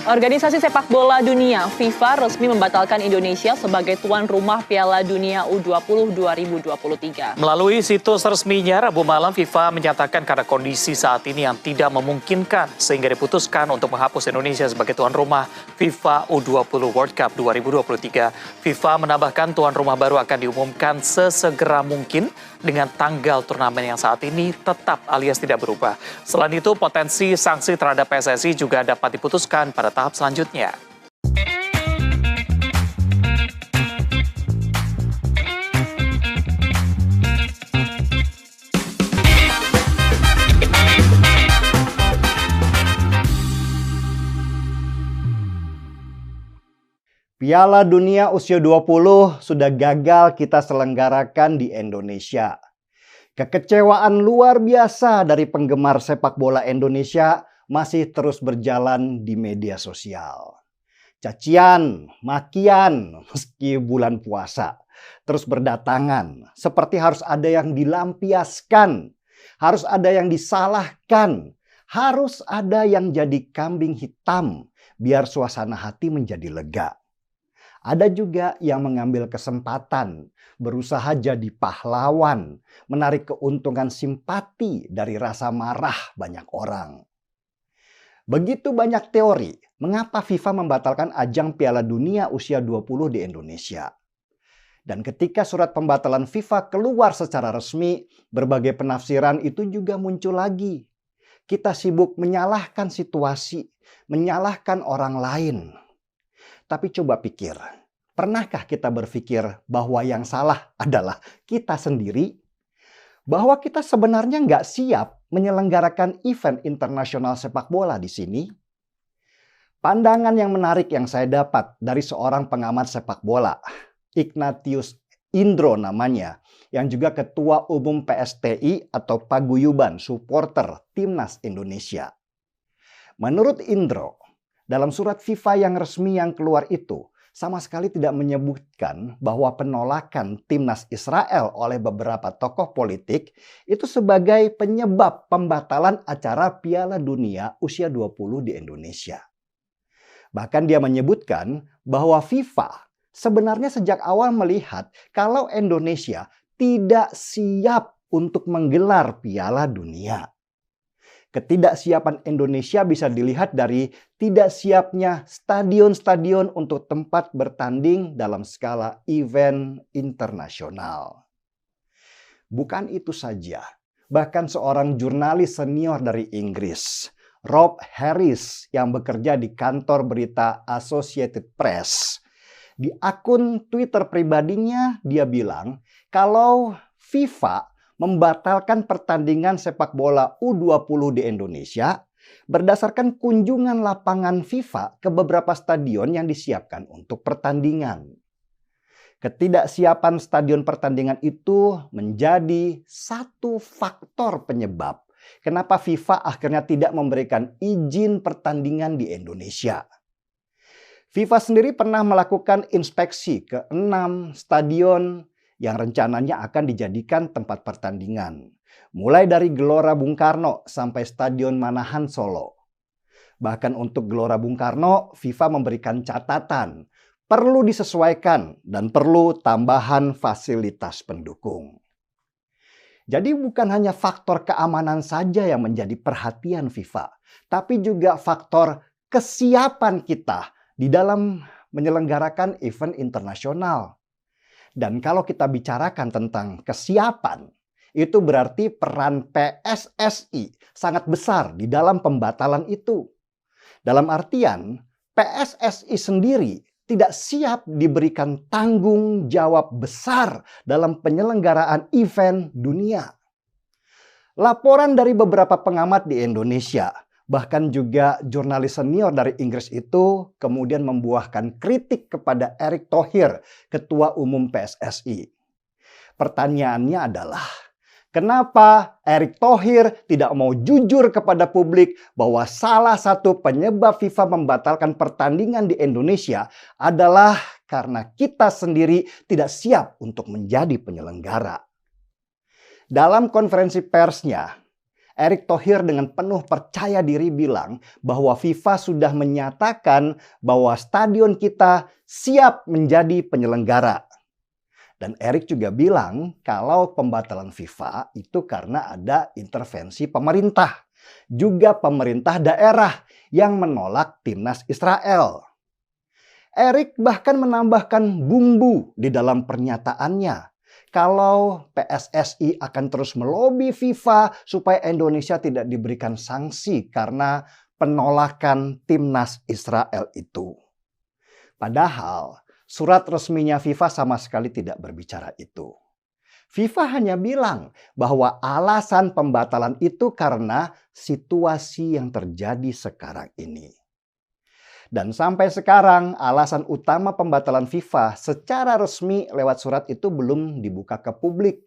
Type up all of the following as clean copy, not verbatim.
Organisasi sepak bola dunia FIFA resmi membatalkan Indonesia sebagai tuan rumah Piala Dunia U20 2023. Melalui situs resminya Rabu malam, FIFA menyatakan karena kondisi saat ini yang tidak memungkinkan sehingga diputuskan untuk menghapus Indonesia sebagai tuan rumah FIFA U20 World Cup 2023. FIFA menambahkan tuan rumah baru akan diumumkan sesegera mungkin dengan tanggal turnamen yang saat ini tetap alias tidak berubah. Selain itu, potensi sanksi terhadap PSSI juga dapat diputuskan pada tahap selanjutnya. Piala Dunia usia 20 sudah gagal kita selenggarakan di Indonesia. Kekecewaan luar biasa dari penggemar sepak bola Indonesia masih terus berjalan di media sosial. Cacian, makian meski bulan puasa terus berdatangan. Seperti harus ada yang dilampiaskan, harus ada yang disalahkan, harus ada yang jadi kambing hitam biar suasana hati menjadi lega. Ada juga yang mengambil kesempatan, berusaha jadi pahlawan, menarik keuntungan simpati dari rasa marah banyak orang. Begitu banyak teori mengapa FIFA membatalkan ajang Piala Dunia usia 20 di Indonesia. Dan ketika surat pembatalan FIFA keluar secara resmi, berbagai penafsiran itu juga muncul lagi. Kita sibuk menyalahkan situasi, menyalahkan orang lain. Tapi coba pikir, pernahkah kita berpikir bahwa yang salah adalah kita sendiri? Bahwa kita sebenarnya nggak siap menyelenggarakan event internasional sepak bola di sini? Pandangan yang menarik yang saya dapat dari seorang pengamat sepak bola, Ignatius Indro namanya, yang juga Ketua Umum PSTI atau Paguyuban Supporter Timnas Indonesia. Menurut Indro, dalam surat FIFA yang resmi yang keluar itu, sama sekali tidak menyebutkan bahwa penolakan Timnas Israel oleh beberapa tokoh politik itu sebagai penyebab pembatalan acara Piala Dunia usia 20 di Indonesia. Bahkan dia menyebutkan bahwa FIFA sebenarnya sejak awal melihat kalau Indonesia tidak siap untuk menggelar Piala Dunia. Ketidaksiapan Indonesia bisa dilihat dari tidak siapnya stadion-stadion untuk tempat bertanding dalam skala event internasional. Bukan itu saja, bahkan seorang jurnalis senior dari Inggris, Rob Harris, yang bekerja di kantor berita Associated Press, di akun Twitter pribadinya dia bilang kalau FIFA membatalkan pertandingan sepak bola U20 di Indonesia berdasarkan kunjungan lapangan FIFA ke beberapa stadion yang disiapkan untuk pertandingan. Ketidaksiapan stadion pertandingan itu menjadi satu faktor penyebab kenapa FIFA akhirnya tidak memberikan izin pertandingan di Indonesia. FIFA sendiri pernah melakukan inspeksi ke 6 stadion yang rencananya akan dijadikan tempat pertandingan. Mulai dari Gelora Bung Karno sampai Stadion Manahan Solo. Bahkan untuk Gelora Bung Karno, FIFA memberikan catatan perlu disesuaikan dan perlu tambahan fasilitas pendukung. Jadi bukan hanya faktor keamanan saja yang menjadi perhatian FIFA, tapi juga faktor kesiapan kita di dalam menyelenggarakan event internasional. Dan kalau kita bicarakan tentang kesiapan, itu berarti peran PSSI sangat besar di dalam pembatalan itu. Dalam artian, PSSI sendiri tidak siap diberikan tanggung jawab besar dalam penyelenggaraan event dunia. Laporan dari beberapa pengamat di Indonesia, bahkan juga jurnalis senior dari Inggris itu kemudian membuahkan kritik kepada Erick Thohir, Ketua Umum PSSI. Pertanyaannya adalah, kenapa Erick Thohir tidak mau jujur kepada publik bahwa salah satu penyebab FIFA membatalkan pertandingan di Indonesia adalah karena kita sendiri tidak siap untuk menjadi penyelenggara? Dalam konferensi persnya, Erick Thohir dengan penuh percaya diri bilang bahwa FIFA sudah menyatakan bahwa stadion kita siap menjadi penyelenggara. Dan Erick juga bilang kalau pembatalan FIFA itu karena ada intervensi pemerintah, juga pemerintah daerah yang menolak timnas Israel. Erick bahkan menambahkan bumbu di dalam pernyataannya kalau PSSI akan terus melobi FIFA supaya Indonesia tidak diberikan sanksi karena penolakan timnas Israel itu. Padahal surat resminya FIFA sama sekali tidak berbicara itu. FIFA hanya bilang bahwa alasan pembatalan itu karena situasi yang terjadi sekarang ini. Dan sampai sekarang alasan utama pembatalan FIFA secara resmi lewat surat itu belum dibuka ke publik.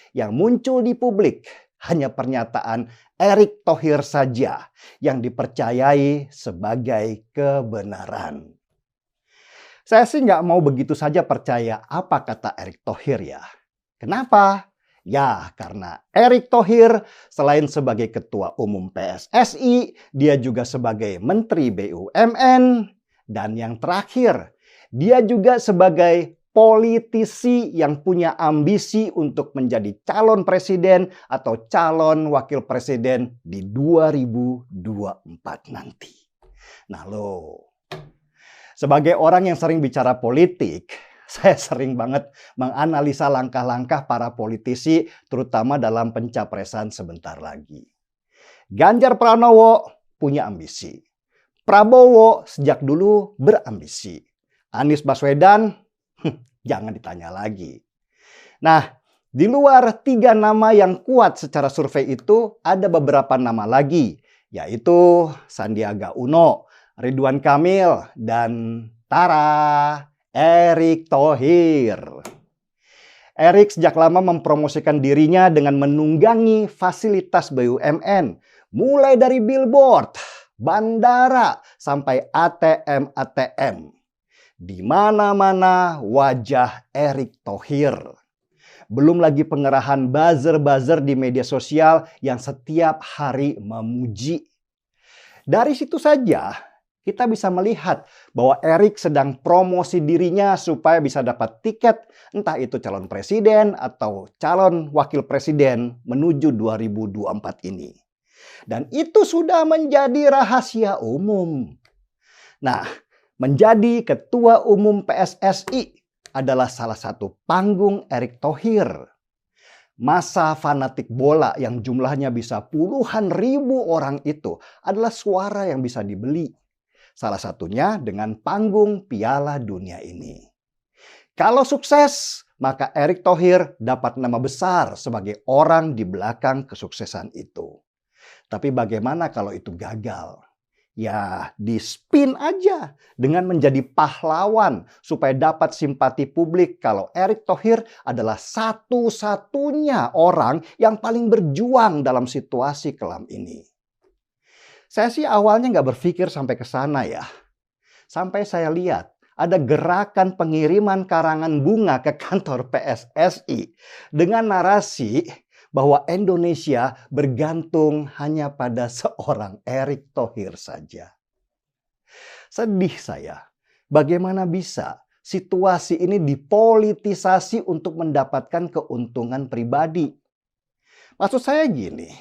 Yang muncul di publik hanya pernyataan Erick Thohir saja yang dipercayai sebagai kebenaran. Saya sih nggak mau begitu saja percaya apa kata Erick Thohir ya. Kenapa? Ya, karena Erick Thohir selain sebagai Ketua Umum PSSI, dia juga sebagai Menteri BUMN. Dan yang terakhir, dia juga sebagai politisi yang punya ambisi untuk menjadi calon presiden atau calon wakil presiden di 2024 nanti. Nah sebagai orang yang sering bicara politik, saya sering banget menganalisa langkah-langkah para politisi, terutama dalam pencapresan sebentar lagi. Ganjar Pranowo punya ambisi. Prabowo sejak dulu berambisi. Anies Baswedan, jangan ditanya lagi. Nah, di luar 3 nama yang kuat secara survei itu, ada beberapa nama lagi, yaitu Sandiaga Uno, Ridwan Kamil, dan Erick Thohir. Erick sejak lama mempromosikan dirinya dengan menunggangi fasilitas BUMN. Mulai dari billboard, bandara, sampai ATM-ATM. Di mana-mana wajah Erick Thohir. Belum lagi pengerahan buzzer-buzzer di media sosial yang setiap hari memuji. Dari situ saja kita bisa melihat bahwa Erick sedang promosi dirinya supaya bisa dapat tiket, entah itu calon presiden atau calon wakil presiden menuju 2024 ini. Dan itu sudah menjadi rahasia umum. Nah, menjadi Ketua Umum PSSI adalah salah satu panggung Erick Thohir. Masa fanatik bola yang jumlahnya bisa puluhan ribu orang itu adalah suara yang bisa dibeli. Salah satunya dengan panggung Piala Dunia ini. Kalau sukses, maka Erick Thohir dapat nama besar sebagai orang di belakang kesuksesan itu. Tapi bagaimana kalau itu gagal? Ya, di-spin aja dengan menjadi pahlawan supaya dapat simpati publik kalau Erick Thohir adalah satu-satunya orang yang paling berjuang dalam situasi kelam ini. Saya sih awalnya nggak berpikir sampai ke sana ya. Sampai saya lihat ada gerakan pengiriman karangan bunga ke kantor PSSI dengan narasi bahwa Indonesia bergantung hanya pada seorang Erick Thohir saja. Sedih saya, bagaimana bisa situasi ini dipolitisasi untuk mendapatkan keuntungan pribadi. Maksud saya gini,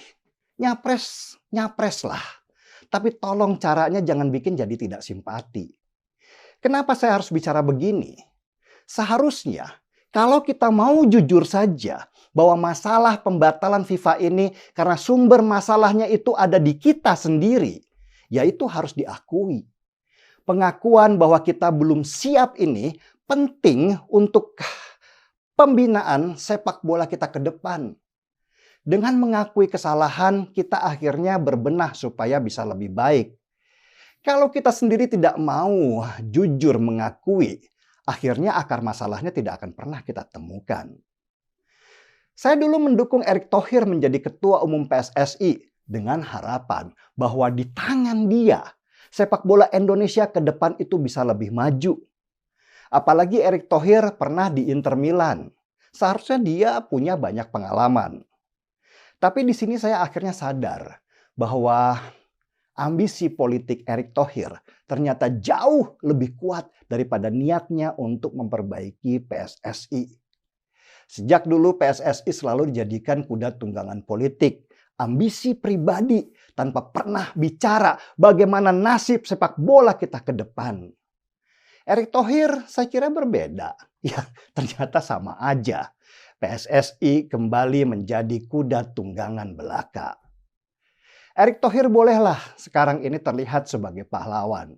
nyapres lah. Tapi tolong caranya jangan bikin jadi tidak simpati. Kenapa saya harus bicara begini? Seharusnya kalau kita mau jujur saja bahwa masalah pembatalan FIFA ini karena sumber masalahnya itu ada di kita sendiri, yaitu harus diakui. Pengakuan bahwa kita belum siap ini penting untuk pembinaan sepak bola kita ke depan. Dengan mengakui kesalahan, kita akhirnya berbenah supaya bisa lebih baik. Kalau kita sendiri tidak mau jujur mengakui, akhirnya akar masalahnya tidak akan pernah kita temukan. Saya dulu mendukung Erick Thohir menjadi Ketua Umum PSSI dengan harapan bahwa di tangan dia, sepak bola Indonesia ke depan itu bisa lebih maju. Apalagi Erick Thohir pernah di Inter Milan. Seharusnya dia punya banyak pengalaman. Tapi di sini saya akhirnya sadar bahwa ambisi politik Erick Thohir ternyata jauh lebih kuat daripada niatnya untuk memperbaiki PSSI. Sejak dulu PSSI selalu dijadikan kuda tunggangan politik, ambisi pribadi tanpa pernah bicara bagaimana nasib sepak bola kita ke depan. Erick Thohir saya kira berbeda. Ya, ternyata sama aja. PSSI kembali menjadi kuda tunggangan belaka. Erick Thohir bolehlah sekarang ini terlihat sebagai pahlawan.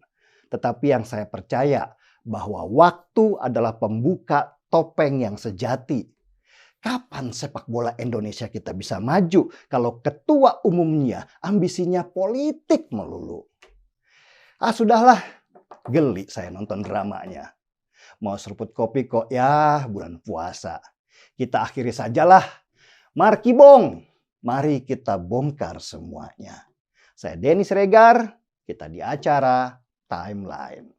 Tetapi yang saya percaya bahwa waktu adalah pembuka topeng yang sejati. Kapan sepak bola Indonesia kita bisa maju kalau ketua umumnya ambisinya politik melulu? Sudahlah, geli saya nonton dramanya. Mau seruput kopi kok, ya bulan puasa. Kita akhiri sajalah. Marki Bong, mari kita bongkar semuanya. Saya Denny Siregar, kita di acara Timeline.